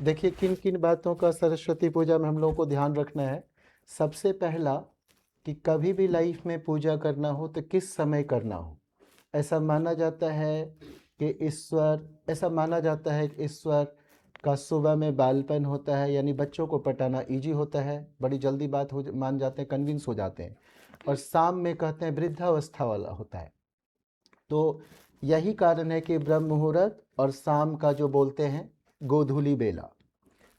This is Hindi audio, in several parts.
देखिए किन किन बातों का सरस्वती पूजा में हम लोगों को ध्यान रखना है। सबसे पहला कि कभी भी लाइफ में पूजा करना हो तो किस समय करना हो। ऐसा माना जाता है कि ऐसा माना जाता है कि ईश्वर का सुबह में बालपन होता है, यानी बच्चों को पटाना इजी होता है, बड़ी जल्दी बात हो मान जाते हैं, कन्विंस हो जाते हैं। और शाम में कहते हैं वृद्धावस्था वाला होता है। तो यही कारण है कि ब्रह्म मुहूर्त और शाम का जो बोलते हैं गोधूली बेला,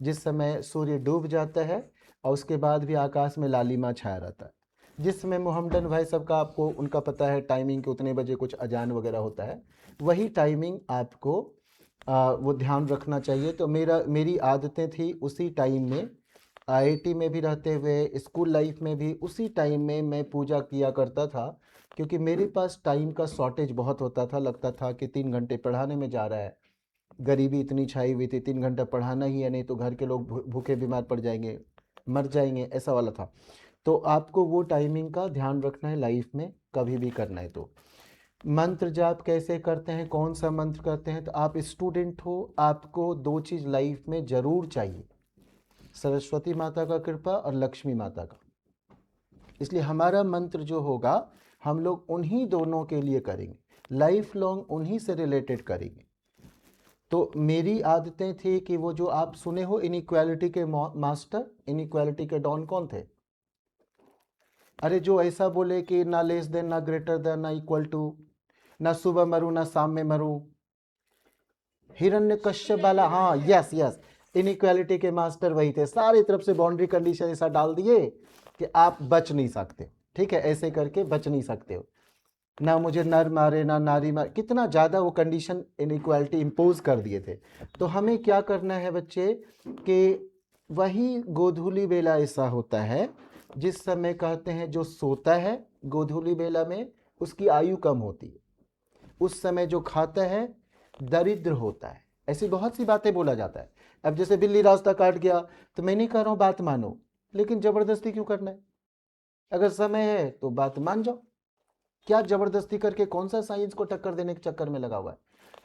जिस समय सूर्य डूब जाता है और उसके बाद भी आकाश में लालिमा छाया रहता है, जिस समय मोहम्मडन भाई सबका आपको उनका पता है टाइमिंग कि उतने बजे कुछ अजान वगैरह होता है, वही टाइमिंग आपको वो ध्यान रखना चाहिए। तो मेरी आदतें थी उसी टाइम में, आईआईटी में भी रहते हुए स्कूल लाइफ में भी उसी टाइम में मैं पूजा किया करता था, क्योंकि मेरे पास टाइम का शॉर्टेज बहुत होता था। लगता था कि 3 घंटे पढ़ाने में जा रहा है, गरीबी इतनी छाई हुई थी, 3 घंटा पढ़ाना ही है, नहीं तो घर के लोग भूखे बीमार पड़ जाएंगे, मर जाएंगे, ऐसा वाला था। तो आपको वो टाइमिंग का ध्यान रखना है लाइफ में कभी भी करना है। तो मंत्र जाप कैसे करते हैं, कौन सा मंत्र करते हैं, तो आप स्टूडेंट हो, आपको दो चीज़ लाइफ में ज़रूर चाहिए, सरस्वती माता का कृपा और लक्ष्मी माता का। इसलिए हमारा मंत्र जो होगा हम लोग उन्हीं दोनों के लिए करेंगे, लाइफ लॉन्ग उन्हीं से रिलेटेड करेंगे। तो मेरी आदतें थी कि वो जो आप सुने हो इनइक्वालिटी के मास्टर, इनइक्वालिटी के डॉन कौन थे? अरे जो ऐसा बोले कि ना लेस देन ना ग्रेटर देन ना इक्वल टू, ना सुबह मरू ना शाम में मरू, हिरण्यकश्यप वाला, हाँ यस यस, इनइक्वालिटी के मास्टर वही थे। सारी तरफ से बाउंड्री कंडीशन ऐसा डाल दिए कि आप बच नहीं सकते। ठीक है, ऐसे करके बच नहीं सकते हो, ना मुझे नर मारे ना नारी मारे, कितना ज़्यादा वो कंडीशन इनइक्वालिटी इम्पोज कर दिए थे। तो हमें क्या करना है बच्चे कि वही गोधूली बेला ऐसा होता है जिस समय कहते हैं जो सोता है गोधूली बेला में उसकी आयु कम होती है, उस समय जो खाता है दरिद्र होता है। ऐसी बहुत सी बातें बोला जाता है। अब जैसे बिल्ली रास्ता काट गया, तो मैं नहीं कह रहा हूँ बात मानो, लेकिन जबरदस्ती क्यों करना है? अगर समय है तो बात मान जाओ, क्या जबरदस्ती करके कौन सा साइंस को टक्कर देने के चक्कर में लगा हुआ है?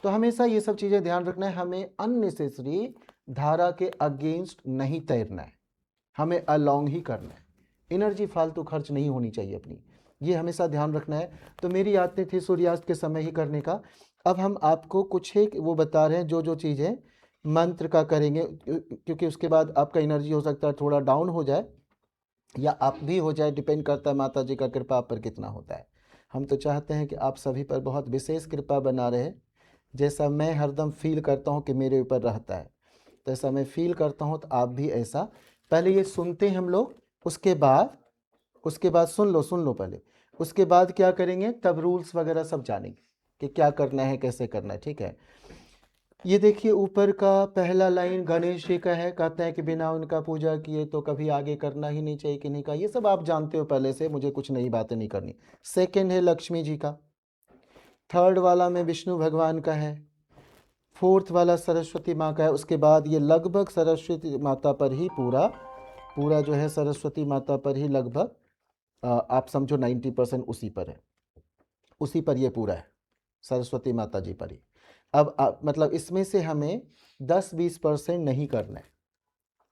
तो हमेशा ये सब चीजें ध्यान रखना है, हमें अननेसेसरी धारा के अगेंस्ट नहीं तैरना है, हमें अलोंग ही करना है, एनर्जी फालतू खर्च नहीं होनी चाहिए अपनी, ये हमेशा ध्यान रखना है। तो मेरी आदतें थी सूर्यास्त के समय ही करने का। अब हम आपको कुछ एक वो बता रहे हैं जो जो चीज़ें मंत्र का करेंगे, क्योंकि उसके बाद आपका एनर्जी हो सकता है थोड़ा डाउन हो जाए या आप भी हो जाए, डिपेंड करता है माता जी का कृपा आप पर कितना होता है। हम तो चाहते हैं कि आप सभी पर बहुत विशेष कृपा बना रहे, जैसा मैं हरदम फील करता हूँ कि मेरे ऊपर रहता है, तो ऐसा मैं फील करता हूँ, तो आप भी ऐसा। पहले ये सुनते हैं हम लोग, उसके बाद सुन लो पहले, उसके बाद क्या करेंगे तब रूल्स वगैरह सब जानेंगे कि क्या करना है कैसे करना है। ठीक है, ये देखिए ऊपर का पहला लाइन गणेश जी का है, कहते हैं कि बिना उनका पूजा किए तो कभी आगे करना ही नहीं चाहिए, किन्हीं का, ये सब आप जानते हो पहले से, मुझे कुछ नई बातें नहीं करनी। सेकंड है लक्ष्मी जी का, थर्ड वाला में विष्णु भगवान का है, फोर्थ वाला सरस्वती माँ का है। उसके बाद ये लगभग सरस्वती माता पर ही पूरा पूरा जो है सरस्वती माता पर ही लगभग आप समझो 90% उसी पर है, उसी पर ये पूरा है, सरस्वती माता जी पर ही। अब मतलब इसमें से हमें 10-20% नहीं करना है,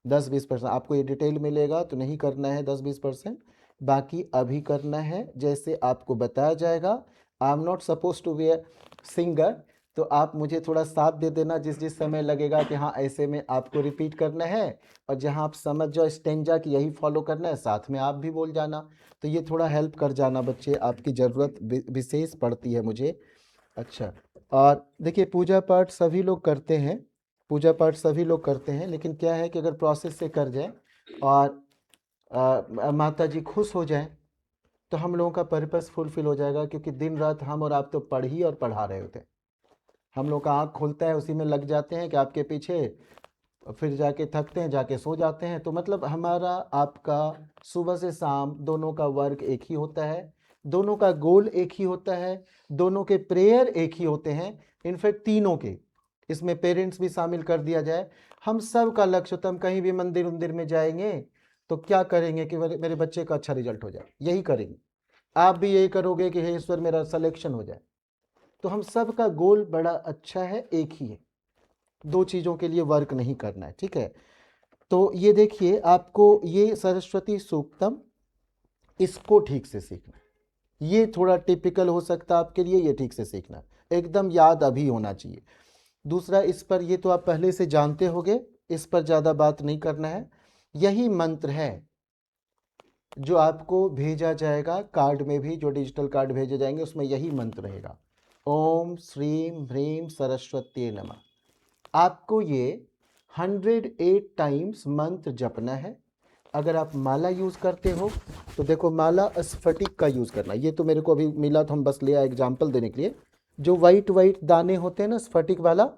10-20% आपको ये डिटेल मिलेगा तो नहीं करना है 10-20%, बाकी अभी करना है जैसे आपको बताया जाएगा। I am not suppose to be a singer, तो आप मुझे थोड़ा साथ दे देना, जिस जिस समय लगेगा कि हाँ ऐसे में आपको रिपीट करना है, और जहाँ आप समझ जाओ स्टेंजा कि यही फॉलो करना है, साथ में आप भी बोल जाना। तो ये थोड़ा हेल्प कर जाना बच्चे, आपकी ज़रूरत विशेष पड़ती है मुझे। अच्छा, और देखिए पूजा पाठ सभी लोग करते हैं, पूजा पाठ सभी लोग करते हैं, लेकिन क्या है कि अगर प्रोसेस से कर जाए और माता जी खुश हो जाएं तो हम लोगों का पर्पस फुलफिल हो जाएगा, क्योंकि दिन रात हम और आप तो पढ़ ही और पढ़ा रहे होते हैं। हम लोग का आँख खुलता है उसी में लग जाते हैं कि आपके पीछे, फिर जाके थकते हैं जाके सो जाते हैं। तो मतलब हमारा आपका सुबह से शाम दोनों का वर्क एक ही होता है, दोनों का गोल एक ही होता है, दोनों के प्रेयर एक ही होते हैं, इनफैक्ट तीनों के, इसमें पेरेंट्स भी शामिल कर दिया जाए। हम सब का लक्ष्य होता है, हम कहीं भी मंदिर उंदिर में जाएंगे तो क्या करेंगे कि मेरे बच्चे का अच्छा रिजल्ट हो जाए, यही करेंगे। आप भी यही करोगे कि हे ईश्वर मेरा सिलेक्शन हो जाए। तो हम सब का गोल बड़ा अच्छा है, एक ही है। दो चीज़ों के लिए वर्क नहीं करना है, ठीक है। तो ये देखिए, आपको ये सरस्वती सूक्तम, इसको ठीक से सीखना है। ये थोड़ा टिपिकल हो सकता है आपके लिए, ये ठीक से सीखना है, एकदम याद अभी होना चाहिए। दूसरा, इस पर ये तो आप पहले से जानते होंगे, इस पर ज़्यादा बात नहीं करना है। यही मंत्र है जो आपको भेजा जाएगा कार्ड में भी, जो डिजिटल कार्ड भेजे जाएंगे उसमें यही मंत्र रहेगा, ओम श्रीम ह्रीम सरस्वती नमः। आपको ये 108 टाइम्स मंत्र जपना है। अगर आप माला यूज़ करते हो तो देखो, माला स्फटिक का यूज़ करना। ये तो मेरे को अभी मिला, तो हम बस लिया एग्जाम्पल देने के लिए। जो वाइट वाइट दाने होते हैं ना, स्फटिक वाला,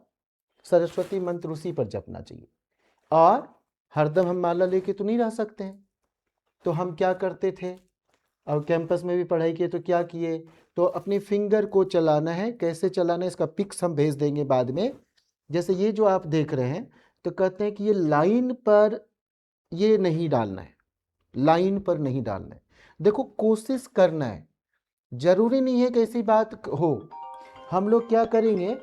सरस्वती मंत्र उसी पर जपना चाहिए। और हरदम हम माला लेके तो नहीं रह सकते हैं, तो हम क्या करते थे, और कैंपस में भी पढ़ाई किए तो क्या किए, तो अपने फिंगर को चलाना है। कैसे चलाना है इसका पिक्स हम भेज देंगे बाद में। जैसे ये जो आप देख रहे हैं, तो कहते हैं कि ये लाइन पर ये नहीं डालना है, लाइन पर नहीं डालना है। देखो, कोशिश करना है, जरूरी नहीं है कि ऐसी बात हो। हम लोग क्या करेंगे,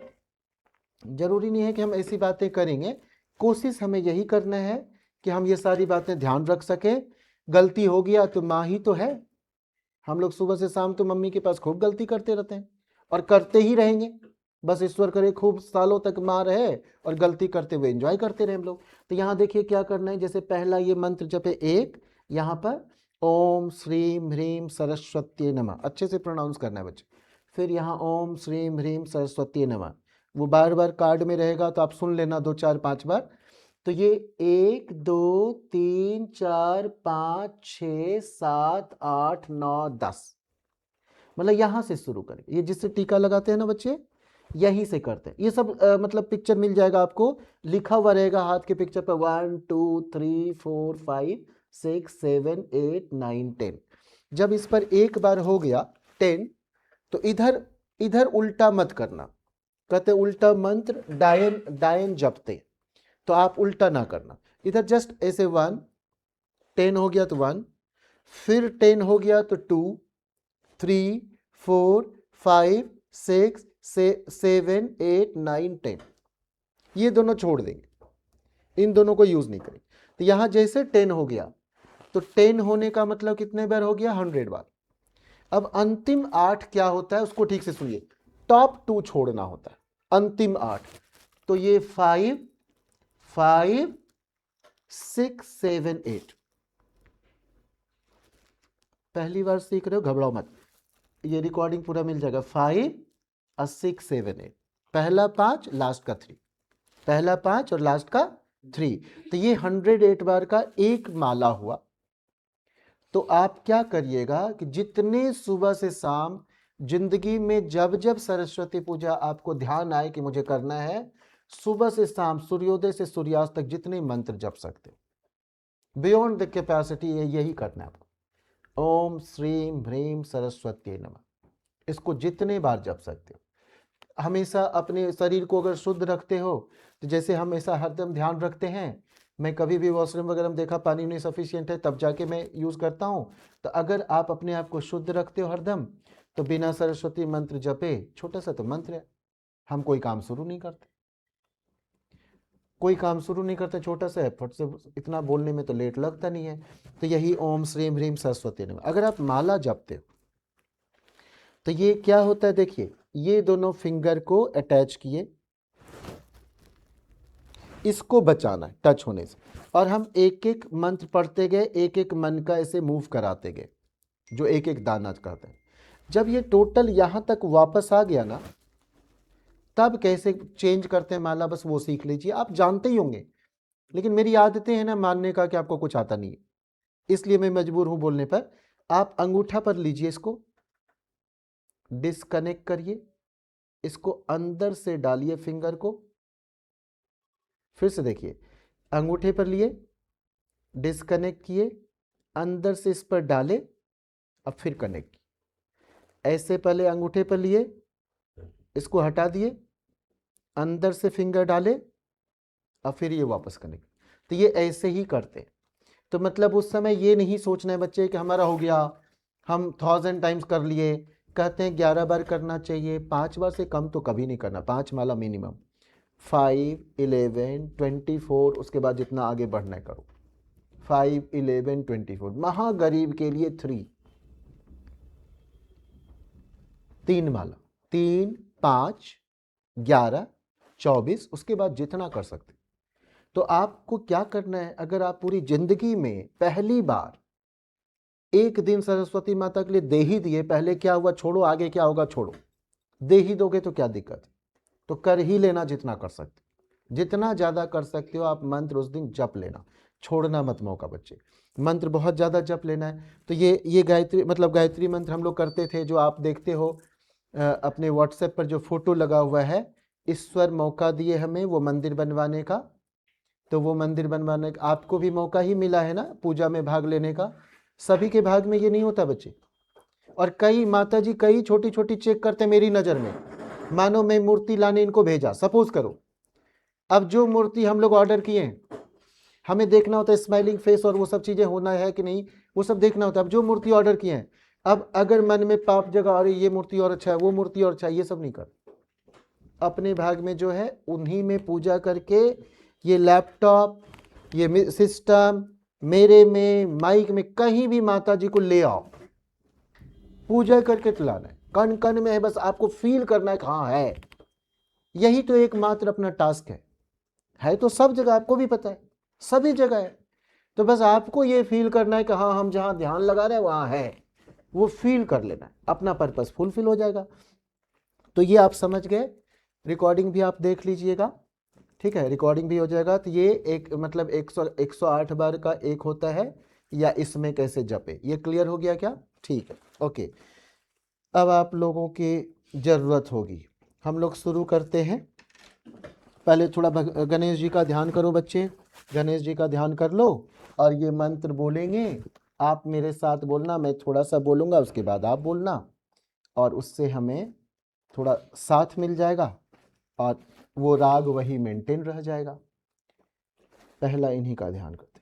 जरूरी नहीं है कि हम ऐसी बातें करेंगे, कोशिश हमें यही करना है कि हम ये सारी बातें ध्यान रख सकें। गलती हो गया तो माँ ही तो है, हम लोग सुबह से शाम तो मम्मी के पास खूब गलती करते रहते हैं और करते ही रहेंगे। बस ईश्वर करे खूब सालों तक माँ रहे और गलती करते हुए एंजॉय करते रहे हम लोग। तो यहाँ देखिए क्या करना है, जैसे पहला ये मंत्र जपे एक, यहाँ पर ओम श्रीम ह्रीम सरस्वती नमः, अच्छे से प्रोनाउंस करना है बच्चे। फिर यहाँ ओम श्रीम ह्रीम सरस्वती नमः, वो बार बार कार्ड में रहेगा तो आप सुन लेना 2 4 5 बार। तो ये 1 2 3 4 5 6 7 8 9 10, मतलब यहां से शुरू करें। ये जिससे टीका लगाते हैं ना बच्चे, यहीं से करते हैं। ये सब मतलब पिक्चर मिल जाएगा आपको, लिखा हुआ रहेगा हाथ के पिक्चर पर 1 2 3 4 5 6 7 8 9 10। जब इस पर एक बार हो गया 10, तो इधर इधर उल्टा मत करना। कहते उल्टा मंत्र डायन डायन जपते, तो आप उल्टा ना करना। इधर जस्ट ऐसे 1, 10 हो गया तो 1, फिर 10 हो गया तो 2 3 4 5 6 7 8 9 10, ये दोनों छोड़ देंगे, इन दोनों को यूज नहीं करेंगे। तो यहां जैसे 10 हो गया, तो 10 होने का मतलब कितने बार हो गया, 100 बार। अब अंतिम 8 क्या होता है उसको ठीक से सुनिए, टॉप 2 छोड़ना होता है, अंतिम 8। तो ये 5 5 6 7 8, पहली बार सीख रहे हो घबराओ मत, ये रिकॉर्डिंग पूरा मिल जाएगा। 5 और 6 7 8, पहला 5 लास्ट का 3, पहला 5 और लास्ट का 3। तो ये 108 बार का एक माला हुआ। तो आप क्या करिएगा कि जितने सुबह से शाम जिंदगी में जब जब सरस्वती पूजा आपको ध्यान आए कि मुझे करना है, सुबह से शाम सूर्योदय से सूर्यास्त तक जितने मंत्र जप सकते हो, बियॉन्ड द कैपेसिटी, यही करना है आपको। ओम श्रीम ह्रीम सरस्वती नमः, इसको जितने बार जप सकते हो। हमेशा अपने शरीर को अगर शुद्ध रखते हो, तो जैसे हमेशा हरदम ध्यान रखते हैं, मैं कभी भी वॉशरूम वगैरह में देखा पानी नहीं सफिशिएंट है तब जाके मैं यूज़ करता हूँ। तो अगर आप अपने आप को शुद्ध रखते हो हरदम, तो बिना सरस्वती मंत्र जपे, छोटा सा तो मंत्र है, हम कोई काम शुरू नहीं करते, कोई काम शुरू नहीं करते, छोटा सा है, फट से इतना बोलने में तो लेट लगता नहीं है। तो यही ओम श्रीम ह्रीम सरस्वती नमः। अगर आप माला जपते हो तो ये क्या होता है, देखिए ये दोनों फिंगर को अटैच किए, इसको बचाना है टच होने से, और हम एक एक मंत्र पढ़ते गए, एक एक मन का ऐसे मूव कराते गए, जो एक एक दाना करते हैं। जब ये टोटल यहां तक वापस आ गया ना, तब कैसे चेंज करते हैं माला, बस वो सीख लीजिए, आप जानते ही होंगे। लेकिन मेरी आदतें हैं ना मानने का कि आपको कुछ आता नहीं है, इसलिए मैं मजबूर हूं बोलने पर। आप अंगूठा पर लीजिए, इसको डिस्कनेक्ट करिए, इसको अंदर से डालिए फिंगर को, फिर से देखिए, अंगूठे पर लिए, डिस्कनेक्ट किए, अंदर से इस पर डाले, अब फिर कनेक्ट किए। ऐसे पहले अंगूठे पर लिए, इसको हटा दिए, अंदर से फिंगर डाले, अब फिर ये वापस कनेक्ट। तो ये ऐसे ही करते हैं। तो मतलब उस समय ये नहीं सोचना है बच्चे कि हमारा हो गया, हम 1000 टाइम्स कर लिए। कहते हैं 11 बार करना चाहिए, 5 बार से कम तो कभी नहीं करना, 5 माला मिनिमम। 5, 11, 24, उसके बाद जितना आगे बढ़ना है करो। 5, 11, 24। महागरीब के लिए 3 माला, 3, 5, 11, 24, उसके बाद जितना कर सकते। तो आपको क्या करना है, अगर आप पूरी जिंदगी में पहली बार एक दिन सरस्वती माता के लिए दे ही दिए, पहले क्या हुआ छोड़ो, आगे क्या होगा छोड़ो, दे ही दोगे तो क्या दिक्कत है, तो कर ही लेना जितना कर सकते, जितना ज़्यादा कर सकते हो आप मंत्र उस दिन जप लेना, छोड़ना मत मौका बच्चे, मंत्र बहुत ज़्यादा जप लेना है। तो ये गायत्री मतलब गायत्री मंत्र हम लोग करते थे, जो आप देखते हो अपने व्हाट्सएप पर जो फोटो लगा हुआ है, ईश्वर मौका दिए हमें वो मंदिर बनवाने का, तो वो मंदिर बनवाने का आपको भी मौका ही मिला है ना पूजा में भाग लेने का, सभी के भाग में ये नहीं होता बच्चे। और कई माता जी कई छोटी छोटी चेक करते मेरी नज़र में, मानो मैं मूर्ति लाने इनको भेजा, सपोज करो, अब जो मूर्ति हम लोग ऑर्डर किए हैं हमें देखना होता है स्माइलिंग फेस और वो सब चीज़ें होना है कि नहीं, वो सब देखना होता है। अब जो मूर्ति ऑर्डर किए हैं, अब अगर मन में पाप जगह अरे ये मूर्ति और अच्छा है, वो मूर्ति और अच्छा है, ये सब नहीं कर, अपने भाग में जो है उन्हीं में पूजा करके, ये लैपटॉप, ये सिस्टम, मेरे में, माइक में, कहीं भी माता जी को ले आओ, पूजा करके चलाना है, कण कण में है, बस आपको फील करना है कि हाँ है, यही तो एकमात्र अपना टास्क है तो सब जगह आपको भी पता है, सभी जगह है, तो बस आपको ये फील करना है कि हाँ हम जहाँ ध्यान लगा रहे हैं वहाँ है, वो फील कर लेना है, अपना पर्पस फुलफिल हो जाएगा। तो ये आप समझ गए, रिकॉर्डिंग भी आप देख लीजिएगा, ठीक है, रिकॉर्डिंग भी हो जाएगा। तो ये एक मतलब 108 बार का एक होता है, या इसमें कैसे जपे, ये क्लियर हो गया क्या? ठीक है, ओके। अब आप लोगों की ज़रूरत होगी, हम लोग शुरू करते हैं। पहले थोड़ा गणेश जी का ध्यान करो बच्चे, गणेश जी का ध्यान कर लो, और ये मंत्र बोलेंगे, आप मेरे साथ बोलना, मैं थोड़ा सा बोलूँगा उसके बाद आप बोलना, और उससे हमें थोड़ा साथ मिल जाएगा और वो राग वही मेंटेन रह जाएगा। पहला इन्हीं का ध्यान करते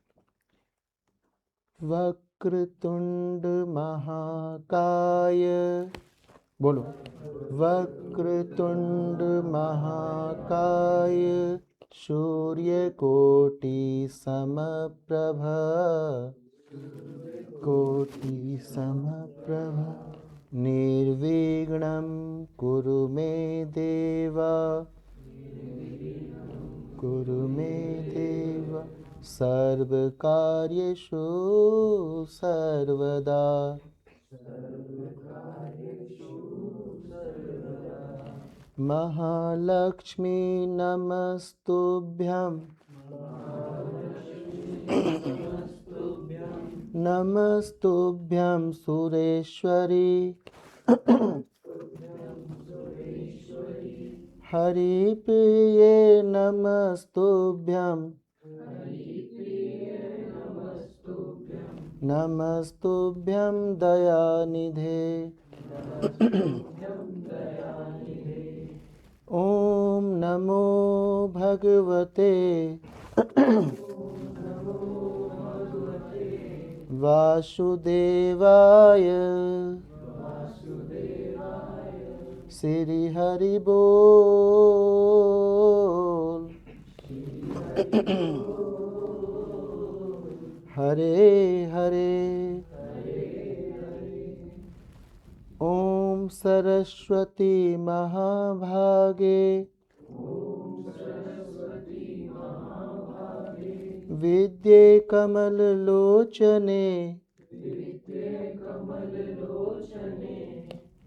हैं। वक्रतुंड महाकाय, बोलो, वक्रतुंड महाकाय सूर्यकोटि समप्रभ, कोटि समप्रभ, निर्विघ्नं कुरु मे देव, कुरु मे देव, सर्वकार्येषु सर्वदा, महालक्ष्मी नमस्तुभ्यं, नमस्तुभ्यं सुरेश्वरी, हरिप्रिये नमस्तुभ्यं, नमस्तुभ्यं दयानिधे, ओम नमो भगवते वासुदेवाय, श्री हरि बोल, हरे हरे, ओम सरस्वती महाभागे, विद्ये कमललोचने,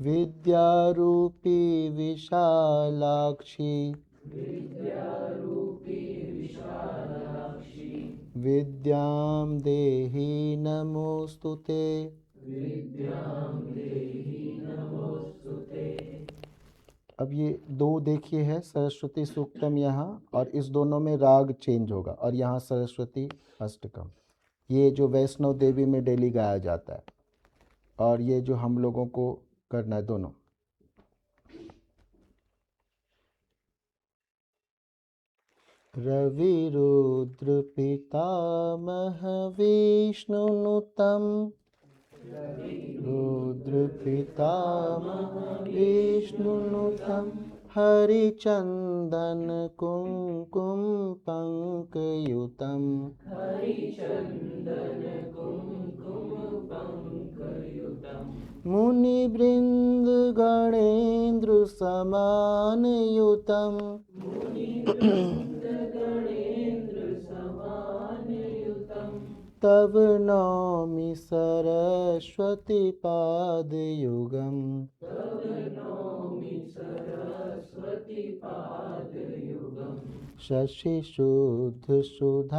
विद्यारूपी विशालाक्षी, विद्यां देहि नमोस्तुते, अब ये दो देखिए है सरस्वती सूक्तम यहाँ, और इस दोनों में राग चेंज होगा, और यहाँ सरस्वती अष्टकम, ये जो वैष्णव देवी में डेली गाया जाता है, और ये जो हम लोगों को करना है दोनों। रवि रुद्र पितामह विष्णुनुतम, रुद्र पितामह विष्णुनुतम, हरिचन्दन कुङ्कुम पङ्कयुतं मुनिवृन्द गणेन्द्र समानयुतं तव नौमि सरस्वती पादयुगम् शशिशुद्ध सुधाहिमधाम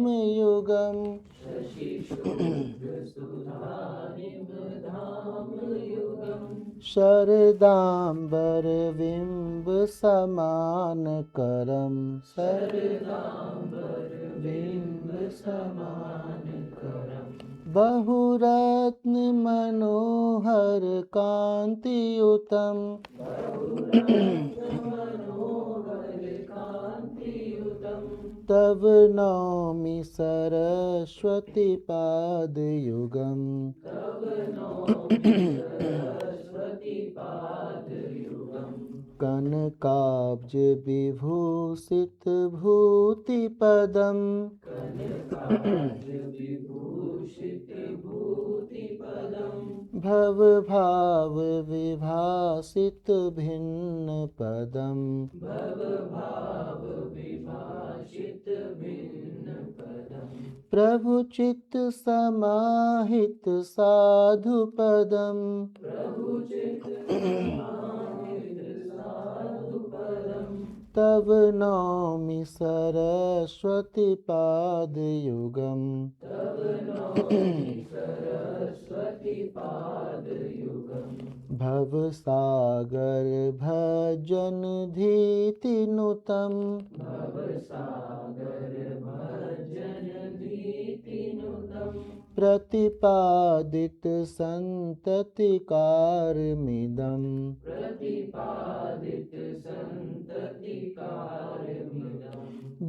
युगम् शरदाम्बर बिम्ब समानकरं बिम्ब समानकरं बहुरत्न मनोहर कान्तियुतं तव नौमि सरस्वती पादयुगम् कनकाब्ज विभूषित भूतिपदम् भवभाव विभासित भिन्न पदम् प्रभु चित्त समाहित साधु पदम् तव नौमि सरस्वती पादयुगम् भवसागर भजन धीतिनुतं प्रतिपादित संततिकारमिदम्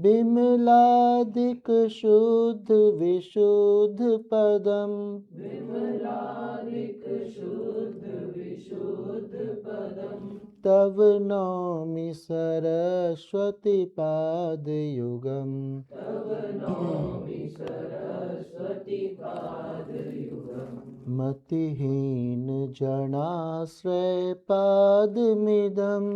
विमलादिक शुद्ध विशुद्ध पदम् तव नौमि सरस्वती पादयुगम् मतिहीन जनाश्रय पादमिदम्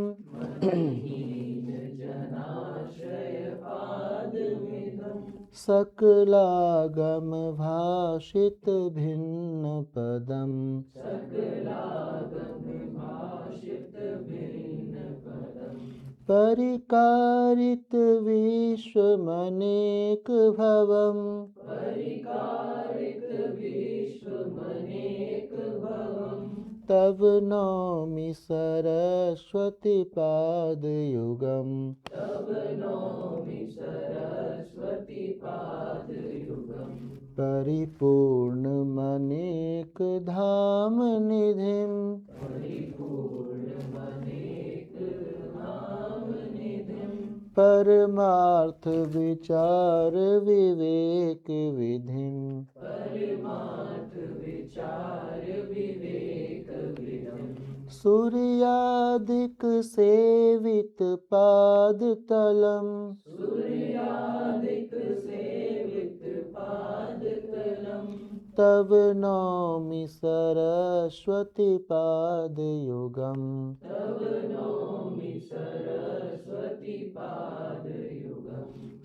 सकलागम भाषित भिन्न पदम् परिकारित विश्वमनेक भवम् तव नौमि सरस्वती पादयुगम् परिपूर्णमनेक धाम निधिम् परमार्थ विचार विवेक विधिम् सूर्यादिक सेवित पाद तलम् तव नौमि सरस्वती पादयुगम्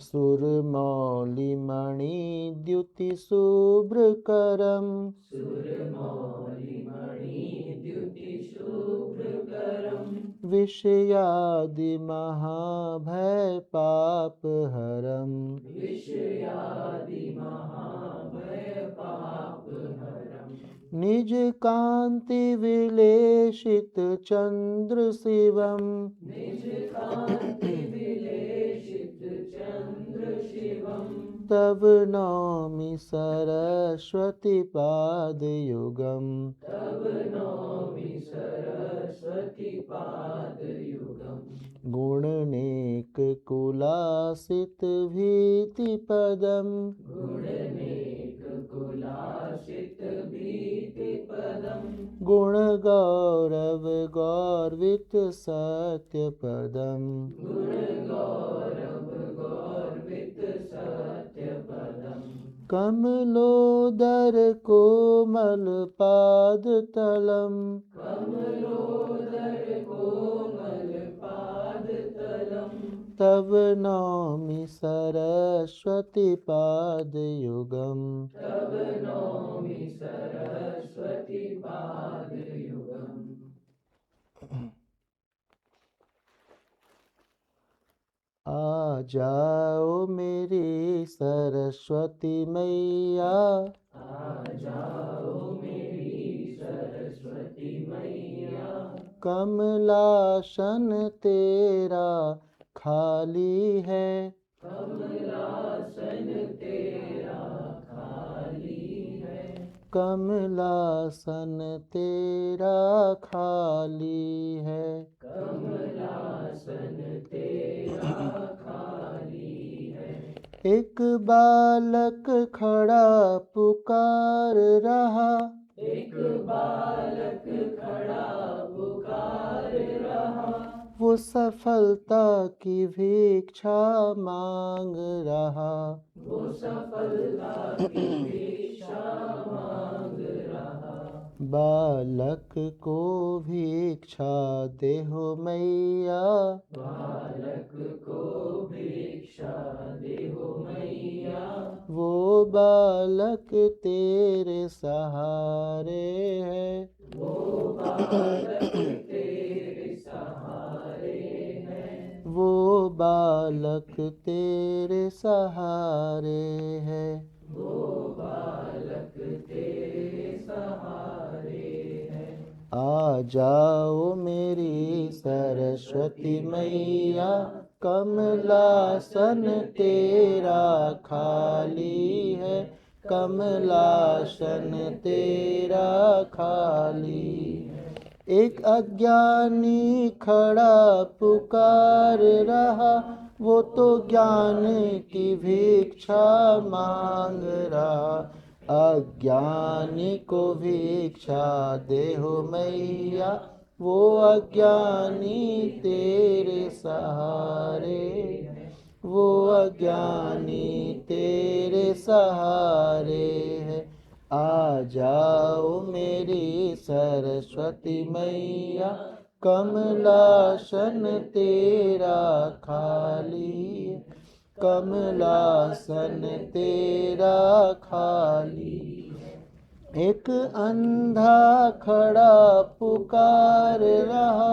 सुरमौलिमणि द्युति शुभ्रकरम् विषयादि महाभय पापहरम् निज कांति विलेशित चंद्र शिवम् तब नौमि सरस्वती पादयुगम् गुणनेक कुलासित भीतिपदम् गुणगौरव गौरवित सत्यपदम् कमलोदर कोमल पादतलम् तब नौमि सरस्वती पादयुगम् आ जाओ मेरी सरस्वती मैया कमलासन तेरा खाली है कमलासन तेरा खाली है एक बालक खड़ा पुकार रहा वो सफलता की भिक्षा मांग रहा बालक को भिक्षा दे हो मैया वो बालक तेरे सहारे है वो बालक तेरे सहारे है आ जाओ मेरी सरस्वती मैया कमलासन तेरा खाली है कमलासन तेरा खाली एक अज्ञानी खड़ा पुकार रहा वो तो ज्ञान की भिक्षा मांग रहा अज्ञानी को भिक्षा दे हो मैया वो अज्ञानी तेरे सहारे वो अज्ञानी तेरे सहारे है आ जाओ मेरी सरस्वती मैया कमलासन तेरा खाली कमलासन तेरा खाली एक अंधा खड़ा पुकार रहा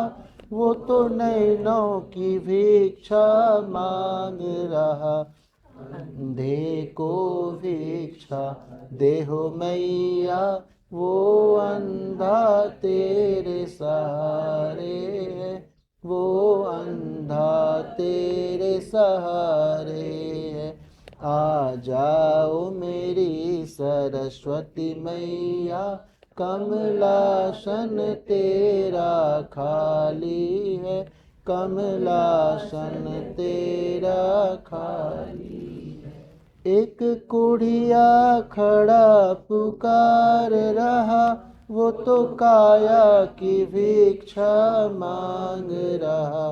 वो तो नैनों की भिक्षा मांग रहा अंधे को भिक्षा दे हो मैया वो अंधा तेरे सहारे है वो अंधा तेरे सहारे है आ जाओ मेरी सरस्वती मैया कमलासन तेरा खाली है कमलासन तेरा खाली एक कुड़िया खड़ा पुकार रहा वो तो काया की भिक्षा मांग रहा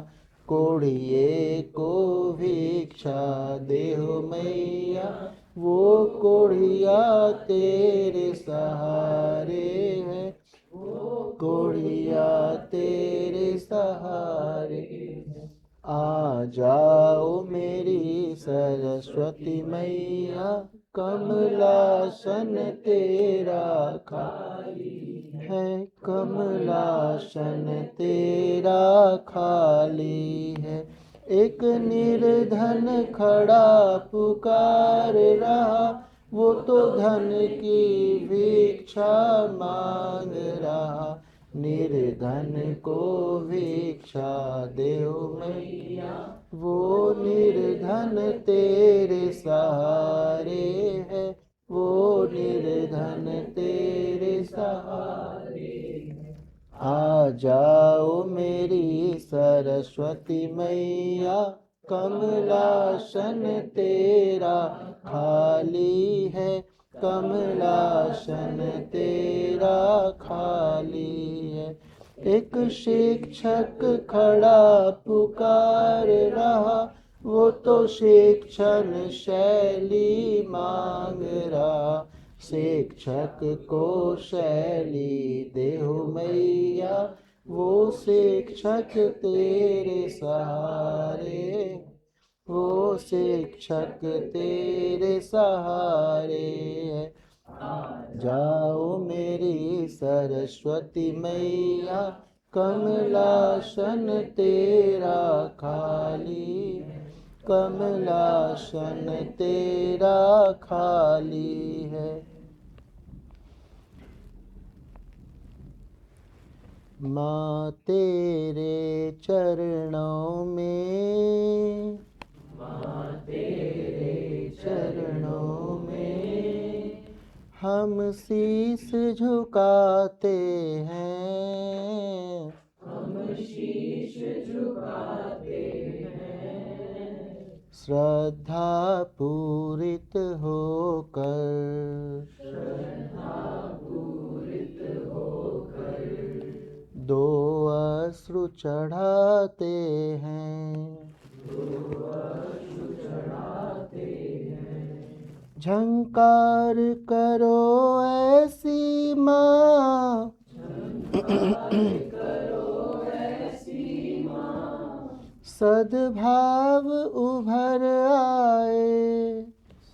कोढ़िए को भिक्षा दे हो मैया वो कोढ़िया तेरे सहारे है कोढ़िया तेरे सहारे आ जाओ मेरी सरस्वती मैया कमलासन तेरा खाली है कमलासन तेरा खाली है एक निर्धन खड़ा पुकार रहा वो तो धन की भिक्षा मांग रहा निर्धन को भिक्षा देओ मैया वो निर्धन तेरे सहारे आ जाओ मेरी सरस्वती मैया, कमलासन तेरा खाली है, कमलासन तेरा खाली है। एक शिक्षक खड़ा पुकार रहा, वो तो शिक्षण शैली मांग रहा। शिक्षक को शैली देहु मैया, वो शिक्षक तेरे सहारे, वो शिक्षक तेरे सहारे है। जाओ मेरी सरस्वती मैया, कमलासन तेरा खाली, कमलासन तेरा खाली है। माँ तेरे चरणों में, माँ तेरे चरणों में हम शीस झुकाते हैं, हम शीश झुकाते हैं। श्रद्धा पूरित होकर, श्रद्धा पूरित होकर दो अश्रु चढ़ाते हैं, दो अश्रु चढ़ाते हैं। झंकार करो ऐसी माँ, झंकार करो ऐसी माँ, सद्भाव उभर आए,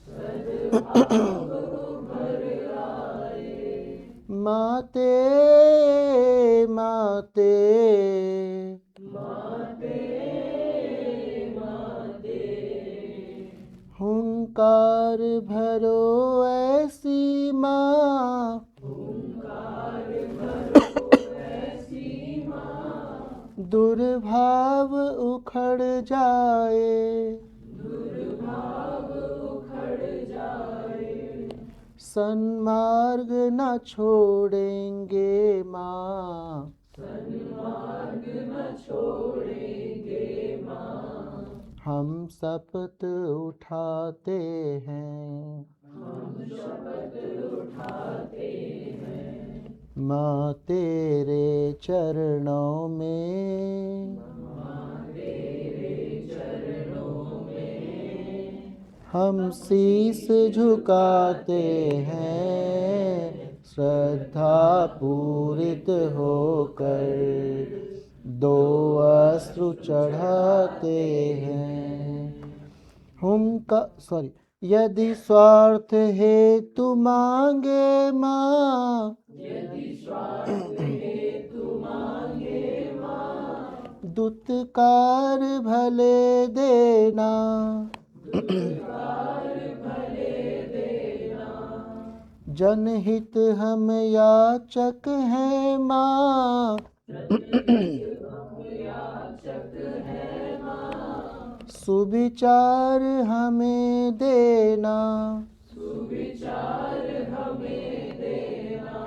सद्भाव उभर आए। माते माते माते माते, हुंकार भरो ऐसी माँ, हुंकार भरो ऐसी माँ, दुर्भाव उखड़ जाए, दुर्भाव उखड़ जाए। सन्मार्ग न छोड़ेंगे माँ, सन्मार्ग न छोड़ेंगे माँ। हम शपथ उठाते हैं, हम शपथ उठाते हैं। माँ तेरे चरणों में, माँ तेरे चरणों में हम शीस झुकाते हैं। श्रद्धा पूरित होकर दो अश्रु चढ़ाते हैं। यदि स्वार्थ हेतु मांगे माँ, यदि स्वार्थ हेतु मांगे माँ, दुत्कार भले देना, दुत्कार भले देना। जनहित हम याचक हैं माँ, जनहित हम याचक हैं माँ। सुविचार हमें देना, सुविचार हमें देना।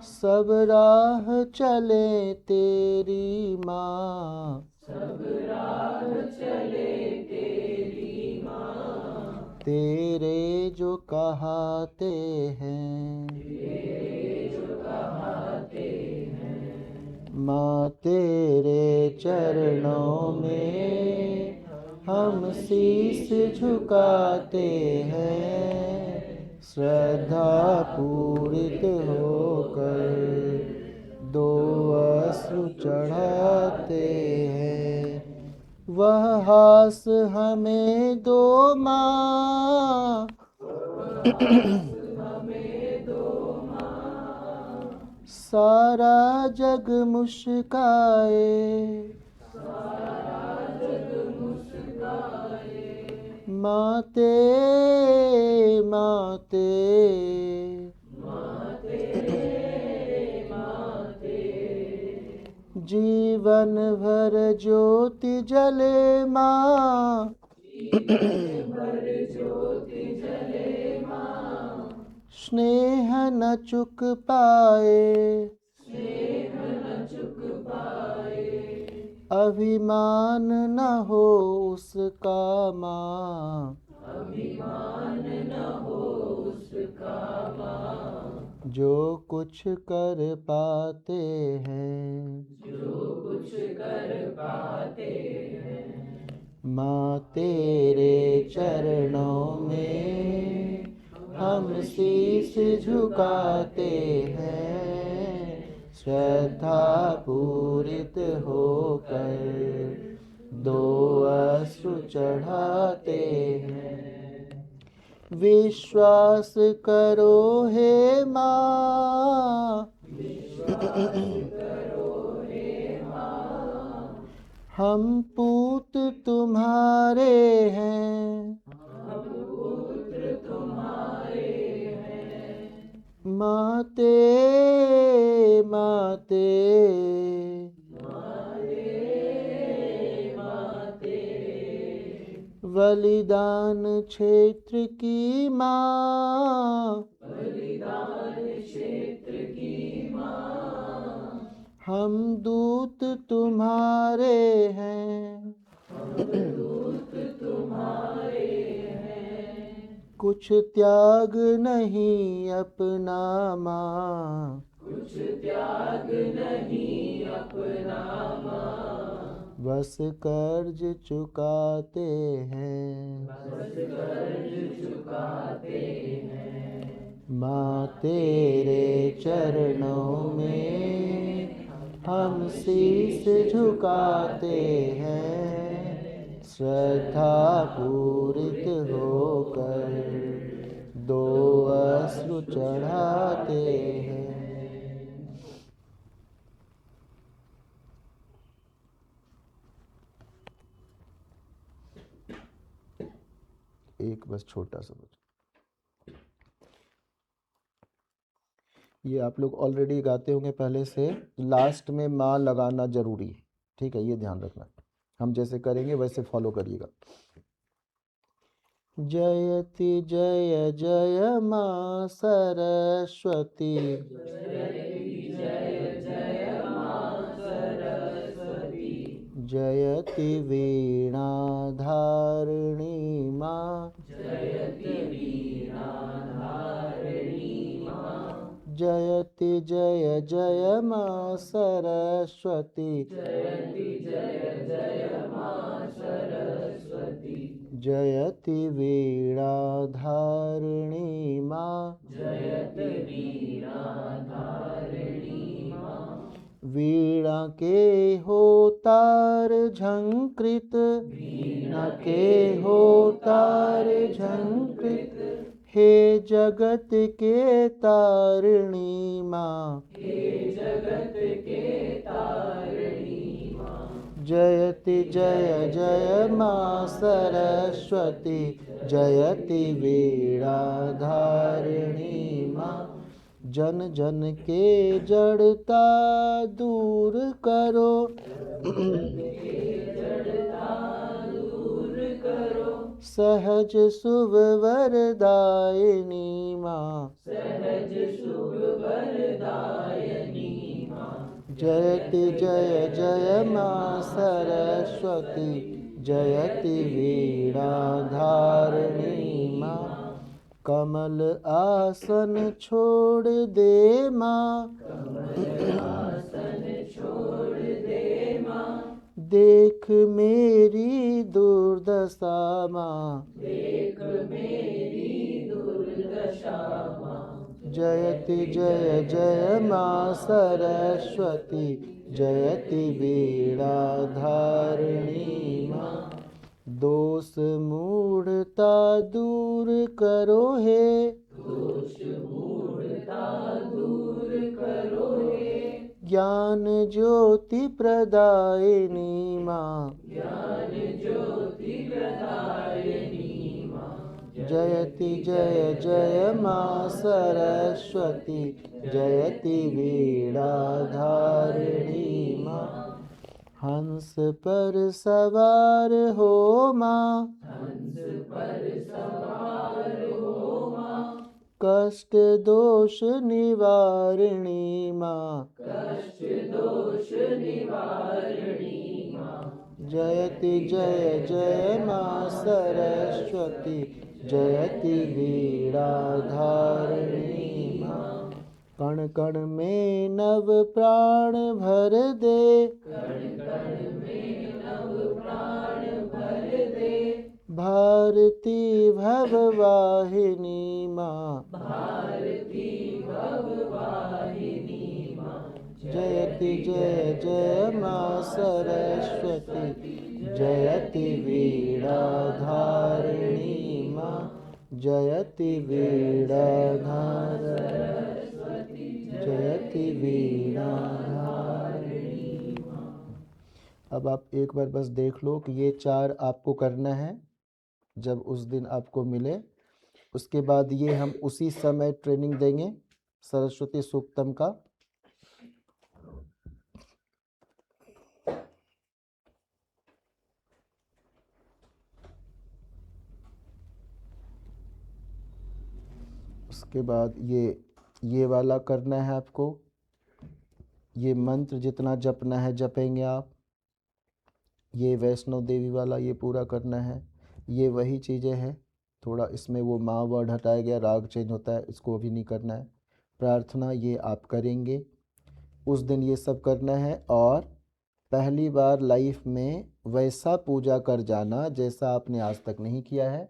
सब राह चले तेरी माँ, सब राह चले तेरी माँ। तेरे जो कहाते हैं, तेरे जो कहाते हैं। माँ तेरे चरणों में हम शीस झुकाते हैं। श्रद्धा पूरित होकर दो अश्रु चढ़ाते हैं। वह हास हमें दो माँ, हमें दो माँ। सारा जग मुस्काए, सारा जग मुस्काए। माते माते माते माते। जीवन भर ज्योति जले माँ, जीवन भर ज्योति जले माँ। स्नेह न चुक पाए, स्नेह न चुक अभिमान न हो उसका माँ, जो कुछ कर पाते हैं, माँ तेरे चरणों में हम शीश झुकाते हैं, श्रद्धा पूरित होकर दो अश्रु चढ़ाते हैं। विश्वास करो हे माँ, हम पूत तुम्हारे हैं, माते माते बलिदान क्षेत्र की माँ, हम दूत तुम्हारे हैं, कुछ त्याग नहीं अपना माँ, बस कर्ज चुकाते हैं, माँ तेरे चरणों में हम शीश झुकाते हैं, श्रद्धा पूरित होकर दो अश्रु चढ़ाते हैं। एक बस छोटा सा बच्चा, ये आप लोग ऑलरेडी गाते होंगे पहले से, लास्ट में माँ लगाना जरूरी है, ठीक है, ये ध्यान रखना। हम जैसे करेंगे वैसे फॉलो करिएगा। जयति जय जय माँ सरस्वती, जयति वीणा धारिणी माँ, जयति जय जय माँ सरस्वती, जयति वीणा धारिणी माँ, वीणा के हो तार झंकृत, वीणा के हो तार झंकृत, हे जगत के तारिणी माँ, जयति जय जय माँ सरस्वती, जयति वीणा धारिणी माँ, जन जन के जड़ता दूर करो, सहज शुभ वरदायिनी माँ, जयति जय जय माँ सरस्वती, जयति वीणा धारिणी माँ, कमल आसन छोड़ दे माँ, देख मेरी दुर्दशा माँ, जयति जय जय माँ सरस्वती, जयति वीणा धारिणी माँ, दोष मूढ़ता दूर करो हे, ज्ञान ज्योति प्रदायिनी माँ, जयति जय जय माँ सरस्वती, जयति वीणा धारिणी माँ, हंस पर सवार हो माँ, कष्ट दोष निवारिणी माँ, जयति जय जय माँ सरस्वती, जयति वीणाधारिणी माँ। कण कण में नव प्राण भर दे, भारती भववाहिनी माँ, जयति जय जय माँ सरस्वती, जयति वीणाधारिणी माँ, जयति वीणाधारिणी, जयति वीणाधारिणी माँ। अब आप एक बार बस देख लो कि ये 4 आपको करना है जब उस दिन आपको मिले। उसके बाद ये हम उसी समय ट्रेनिंग देंगे सरस्वती सूक्तम का। उसके बाद ये वाला करना है आपको, ये मंत्र जितना जपना है जपेंगे आप। ये वैष्णो देवी वाला ये पूरा करना है। ये वही चीज़ें हैं, थोड़ा इसमें वो माँ वर्ड हटाया गया, राग चेंज होता है, इसको भी नहीं करना है। प्रार्थना ये आप करेंगे उस दिन, ये सब करना है। और पहली बार लाइफ में वैसा पूजा कर जाना जैसा आपने आज तक नहीं किया है।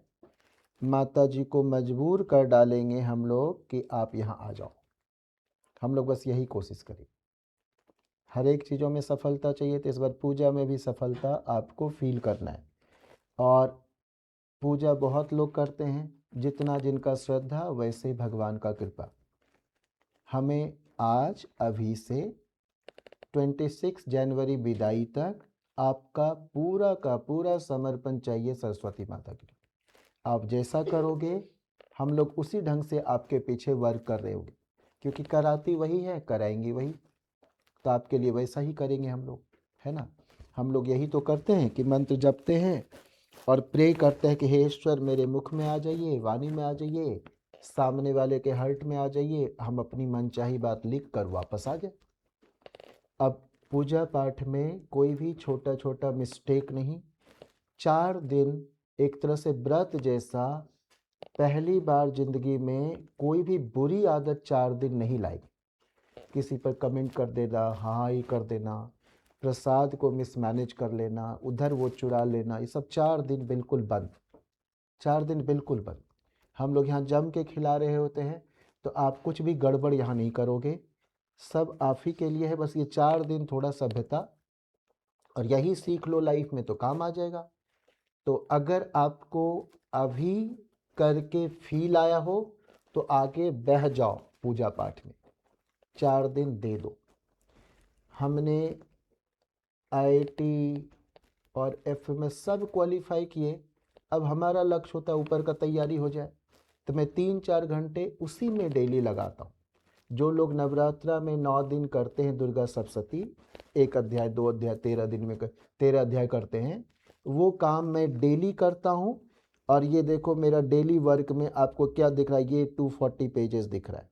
माता जी को मजबूर कर डालेंगे हम लोग कि आप यहाँ आ जाओ। हम लोग बस यही कोशिश करें। हर एक चीज़ों में सफलता चाहिए, तो इस बार पूजा में भी सफलता आपको फील करना है। और पूजा बहुत लोग करते हैं, जितना जिनका श्रद्धा वैसे भगवान का कृपा। हमें आज अभी से 26 जनवरी विदाई तक आपका पूरा का पूरा समर्पण चाहिए सरस्वती माता के लिए। आप जैसा करोगे हम लोग उसी ढंग से आपके पीछे वर्क कर रहे होंगे, क्योंकि कराती वही है, कराएंगे वही, तो आपके लिए वैसा ही करेंगे हम लोग, है ना। हम लोग यही तो करते हैं कि मंत्र जपते हैं और प्रे करते हैं कि हे ईश्वर मेरे मुख में आ जाइए, वाणी में आ जाइए, सामने वाले के हर्ट में आ जाइए, हम अपनी मनचाही बात लिख कर वापस आ जाए। अब पूजा पाठ में कोई भी छोटा छोटा मिस्टेक नहीं। 4 दिन एक तरह से व्रत जैसा, पहली बार जिंदगी में कोई भी बुरी आदत 4 दिन नहीं लाएगी। किसी पर कमेंट कर देना, हाँ ही कर देना, प्रसाद को मिसमैनेज कर लेना, उधर वो चुरा लेना, ये सब 4 दिन बिल्कुल बंद। 4 दिन बिल्कुल बंद। हम लोग यहाँ जम के खिला रहे होते हैं, तो आप कुछ भी गड़बड़ यहाँ नहीं करोगे, सब आप ही के लिए है। बस ये 4 दिन थोड़ा सभ्यता, और यही सीख लो लाइफ में तो काम आ जाएगा। तो अगर आपको अभी करके फील आया हो तो आगे बह जाओ पूजा पाठ में, 4 दिन दे दो। हमने आईआईटी और एफएमएस सब क्वालिफाई किए, अब हमारा लक्ष्य होता है ऊपर का तैयारी हो जाए, तो मैं 3-4 घंटे उसी में डेली लगाता हूँ। जो लोग नवरात्रा में 9 दिन करते हैं दुर्गा सप्तशती, 1 अध्याय 2 अध्याय 13 दिन में 13 अध्याय करते हैं, वो काम मैं डेली करता हूँ। और ये देखो मेरा डेली वर्क में आपको क्या दिख रहा है, ये 240 पेजेस दिख रहा है,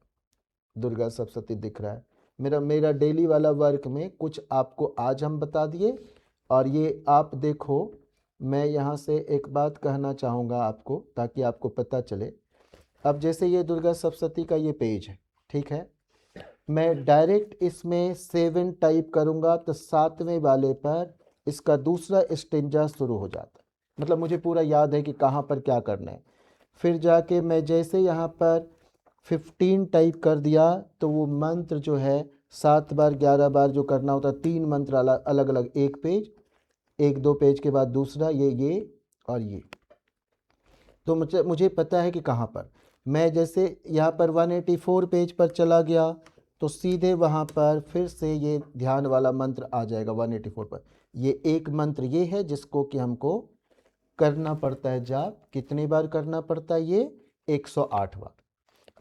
दुर्गा सप्तशती दिख रहा है। मेरा डेली वाला वर्क में कुछ आपको आज हम बता दिए। और ये आप देखो, मैं यहाँ से एक बात कहना चाहूँगा आपको ताकि आपको पता चले। अब जैसे ये दुर्गा सप्तशती का ये पेज है, ठीक है, मैं डायरेक्ट इसमें 7 टाइप करूँगा तो 7वें वाले पर इसका दूसरा स्टेंजा शुरू हो जाता है। मतलब मुझे पूरा याद है कि कहाँ पर क्या करना है। फिर जाके मैं जैसे यहाँ पर 15 टाइप कर दिया, तो वो मंत्र जो है 7 बार 11 बार जो करना होता है, 3 मंत्र अलग अलग, एक पेज, 1-2 पेज के बाद दूसरा, ये और ये। तो मुझे पता है कि कहाँ पर मैं जैसे यहाँ पर 184 पेज पर चला गया, तो सीधे वहाँ पर फिर से ये ध्यान वाला मंत्र आ जाएगा 184 पर। ये एक मंत्र ये है जिसको कि हमको करना पड़ता है जाप। कितनी बार करना पड़ता है ये? 108 बार।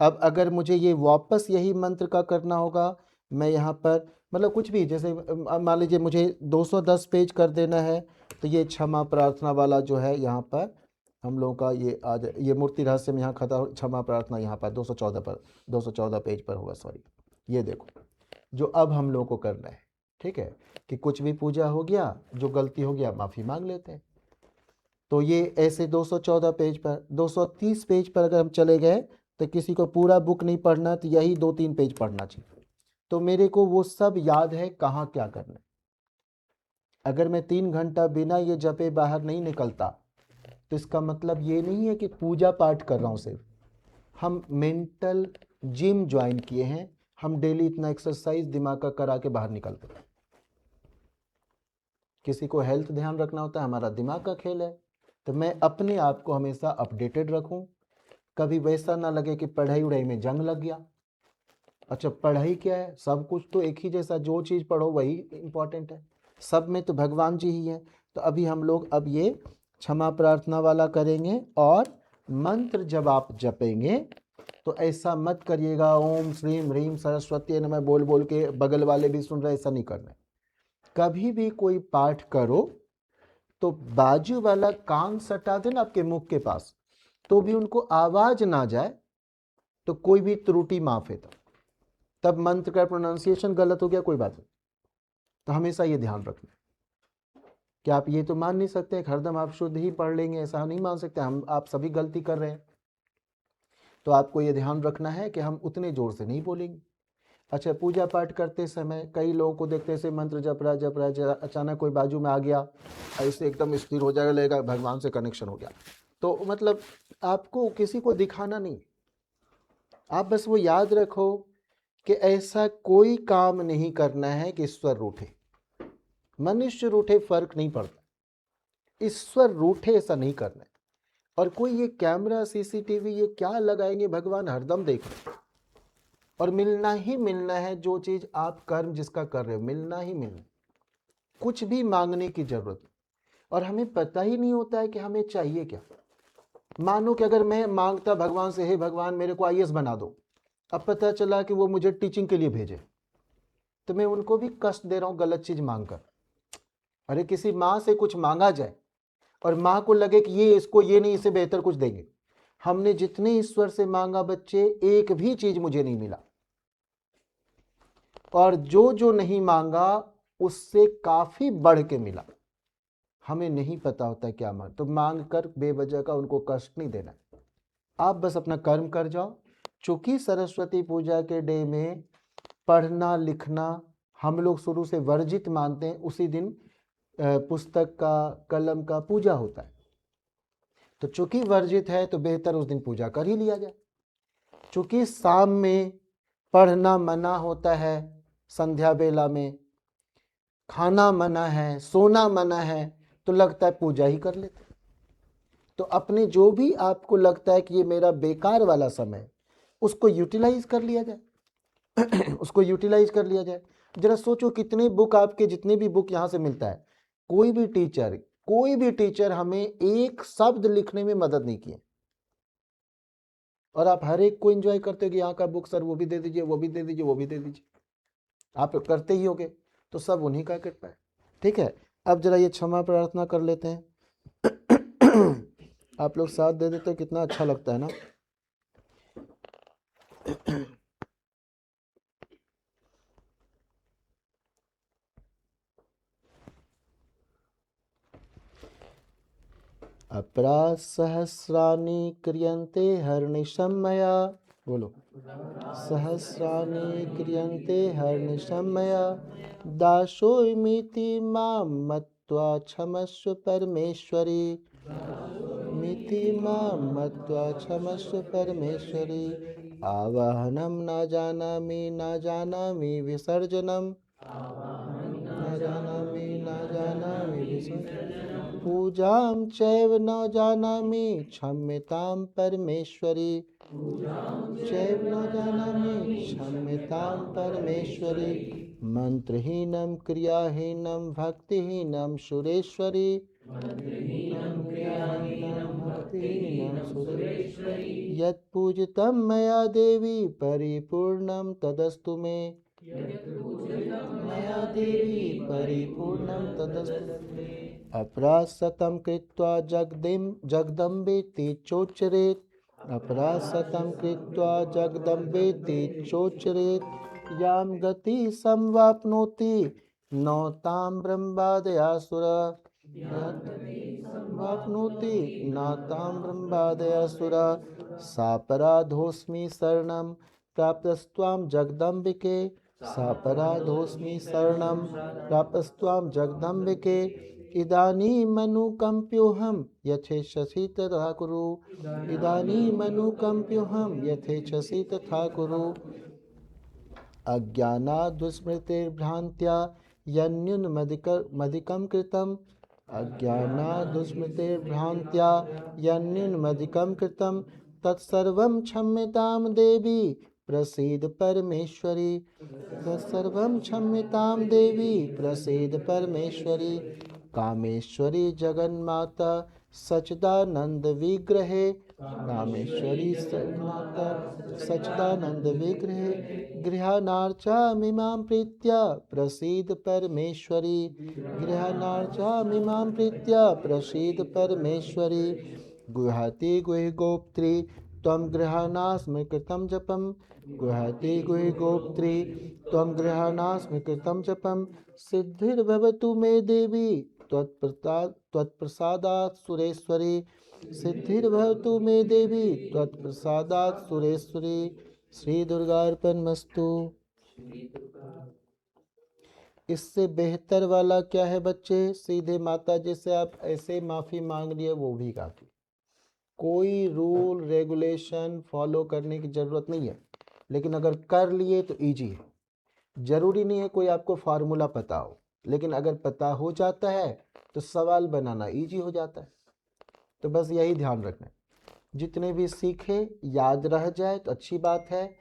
अब अगर मुझे ये वापस यही मंत्र का करना होगा, मैं यहाँ पर मतलब कुछ भी, जैसे मान लीजिए मुझे 210 पेज कर देना है, तो ये क्षमा प्रार्थना वाला जो है यहाँ पर हम लोगों का ये आज ये मूर्ति रहस्य में यहाँ खता क्षमा प्रार्थना यहाँ पर 214 पेज पर होगा, सॉरी। ये देखो जो अब हम लोगों को करना है, ठीक है, कि कुछ भी पूजा हो गया, जो गलती हो गया माफ़ी मांग लेते हैं। तो ये ऐसे 214 पेज पर, 230 पेज पर अगर हम चले गए तो किसी को पूरा बुक नहीं पढ़ना, तो यही 2-3 पेज पढ़ना चाहिए। तो मेरे को वो सब याद है कहाँ क्या करना है। अगर मैं 3 घंटा बिना ये जपे बाहर नहीं निकलता तो इसका मतलब ये नहीं है कि पूजा पाठ कर रहा हूँ सिर्फ। हम मेंटल जिम ज्वाइन किए हैं, हम डेली इतना एक्सरसाइज दिमाग का करा के बाहर निकलते हैं। किसी को हेल्थ ध्यान रखना होता है, हमारा दिमाग का खेल है। तो मैं अपने आप को हमेशा अपडेटेड रखूं, कभी वैसा ना लगे कि पढ़ाई उढ़ाई में जंग लग गया। अच्छा पढ़ाई क्या है, सब कुछ तो एक ही जैसा, जो चीज़ पढ़ो वही इंपॉर्टेंट है, सब में तो भगवान जी ही हैं। तो अभी हम लोग अब ये क्षमा प्रार्थना वाला करेंगे, और मंत्र जब आप जपेंगे तो ऐसा मत करिएगा ओम श्रीम ह्रीम सरस्वती नमः बोल बोल के बगल वाले भी सुन रहे, ऐसा नहीं करना है। कभी भी कोई पाठ करो तो बाजू वाला कान सटा देना आपके मुख के पास, तो भी उनको आवाज ना जाए, तो कोई भी त्रुटि माफ है। तब मंत्र का प्रोनाउंसिएशन गलत हो गया कोई बात नहीं। तो हमेशा ये ध्यान रखना कि आप ये तो मान नहीं सकते हरदम आप शुद्ध ही पढ़ लेंगे, ऐसा नहीं मान सकते, हम आप सभी गलती कर रहे हैं। तो आपको ये ध्यान रखना है कि हम उतने जोर से नहीं बोलेंगे। अच्छा पूजा पाठ करते समय कई लोगों को देखते हैं मंत्र जप रहा अचानक कोई बाजू में आ गया, ऐसे एकदम स्थिर हो जाएगा, लगेगा भगवान से कनेक्शन हो गया। तो मतलब आपको किसी को दिखाना नहीं, आप बस वो याद रखो कि ऐसा कोई काम नहीं करना है कि ईश्वर रूठे। मनुष्य रूठे फर्क नहीं पड़ता, ईश्वर रूठे ऐसा नहीं करना है। और कोई ये कैमरा सीसीटीवी ये क्या लगाएंगे, भगवान हरदम देख रहे हैं। और मिलना ही मिलना है, जो चीज आप कर्म जिसका कर रहे हो मिलना ही मिलना, कुछ भी मांगने की जरूरत नहीं। और हमें पता ही नहीं होता है कि हमें चाहिए क्या। मानो कि अगर मैं मांगता भगवान से, हे भगवान मेरे को आईएएस बना दो, अब पता चला कि वो मुझे टीचिंग के लिए भेजे, तो मैं उनको भी कष्ट दे रहा हूं गलत चीज मांगकर। अरे किसी माँ से कुछ मांगा जाए और माँ को लगे कि ये इसको ये नहीं, इससे बेहतर कुछ देंगे। हमने जितने ईश्वर से मांगा बच्चे, एक भी चीज मुझे नहीं मिला, और जो जो नहीं मांगा उससे काफी बढ़ के मिला। हमें नहीं पता होता क्या मांग, तो मांग कर बेवजह का उनको कष्ट नहीं देना। आप बस अपना कर्म कर जाओ। चूंकि सरस्वती पूजा के डे में पढ़ना लिखना हम लोग शुरू से वर्जित मानते हैं, उसी दिन पुस्तक का कलम का पूजा होता है। तो चूंकि वर्जित है तो बेहतर उस दिन पूजा कर ही लिया जाए। चूंकि शाम में पढ़ना मना होता है, संध्या बेला में खाना मना है, सोना मना है, तो लगता है पूजा ही कर लेते। तो अपने जो भी आपको लगता है कि ये मेरा बेकार वाला समय, उसको यूटिलाइज कर लिया जाए उसको यूटिलाइज कर लिया जाए। जरा सोचो कितने बुक आपके, जितने भी बुक यहाँ से मिलता है, कोई भी टीचर हमें एक शब्द लिखने में मदद नहीं किए, और आप हर एक को एंजॉय करते हो कि यहाँ का बुक सर वो भी दे दीजिए, वो भी दे दीजिए, वो भी दे दीजिए, आप करते ही होगे। तो सब उन्हीं का कृपा है। ठीक है, अब जरा ये क्षमा प्रार्थना कर लेते हैं आप लोग साथ दे देते हो कितना अच्छा लगता है ना। अपराध सहस्राणि क्रियन्ते हर्निशं मया, बोलो सहस्राणि क्रियन्ते हर्निशं मया, दासोऽमिति मां मत्वा क्षमस्व परमेश्वरी, मिति मां मत्वा क्षमस्व परमेश्वरी, आवाहनं न जानामि विसर्जनं न जानामि विसर्जनं, पूजां चैव न जानामि क्षम्यतां परमेश्वरी, चैव न जानामि क्षम्यतां परमेश्वरी, मंत्रहीनं क्रियाहीनं भक्तिहीनं सुरेश्वरी, यत् पूजितं मया देवी परिपूर्णं तदस्तु मे, मया देवी परिपूर्णं तदस्तु मे, अपरासतं कृत्वा जगदम्बेति चोच्चरेत्। अपरासतं कृत्वा जगदम्बेति चोच्चरेत्। यां गति समवाप्नोति न तां ब्रह्मादयासुर। वाप्नोति न तां ब्रह्मादयासुर। सापराधोऽस्मि शरणं प्राप्तस्त्वां जगदम्बिके। सापराधोऽस्मि शरणं प्राप्तस्त्वां जगदम्बिके। इदानीमनुकम्प्योऽहं यथेच्छसि तथा कुरु। इदानीमनुकम्प्योऽहं यथेच्छसि तथा कुरु। अज्ञानाद्विस्मृतिर्भ्रान्त्या यन्न्यूनमधिकं कृतम्। अज्ञानाद्विस्मृतिर्भ्रान्त्या यन्न्यूनमधिकं कृतं तत्सर्वं क्षम्यतां देवी प्रसीद परमेश्वरी। तत्सर्वं क्षम्यतां देवी प्रसीद परमेश्वरी। कामेश्वरी जगन्माता सच्चिदानंद विग्रहे। कामेश्वरी जगन्माता सच्चिदानंद विग्रहे। गृहाणार्चामिमां प्रीत्या प्रसीद परमेश्वरी। गृहाणार्चामिमां प्रीत्या प्रसीद परमेश्वरी। गुहति गुह्यगोप्त्री त्वं गृहाणास्मि कृतं जपम्। गुहति गुह्यगोप्त्री त्वं गृहाणास्मि कृतं जपम्। सिद्धिर्भवतु मे देवी त्वत्प्रसादात् सुरेश्वरी। सिद्धिर्भवतु मे देवी त्वत्प्रसादात् सुरेश्वरी। श्री दुर्गार्पणमस्तु। इससे बेहतर वाला क्या है बच्चे? सीधे माता जी से आप ऐसे माफ़ी मांग लिए वो भी काफ़ी। कोई रूल रेगुलेशन फॉलो करने की ज़रूरत नहीं है, लेकिन अगर कर लिए तो इजी है। ज़रूरी नहीं है कोई आपको फार्मूला पता हो, लेकिन अगर पता हो जाता है तो सवाल बनाना इजी हो जाता है। तो बस यही ध्यान रखना है, जितने भी सीखे याद रह जाए तो अच्छी बात है।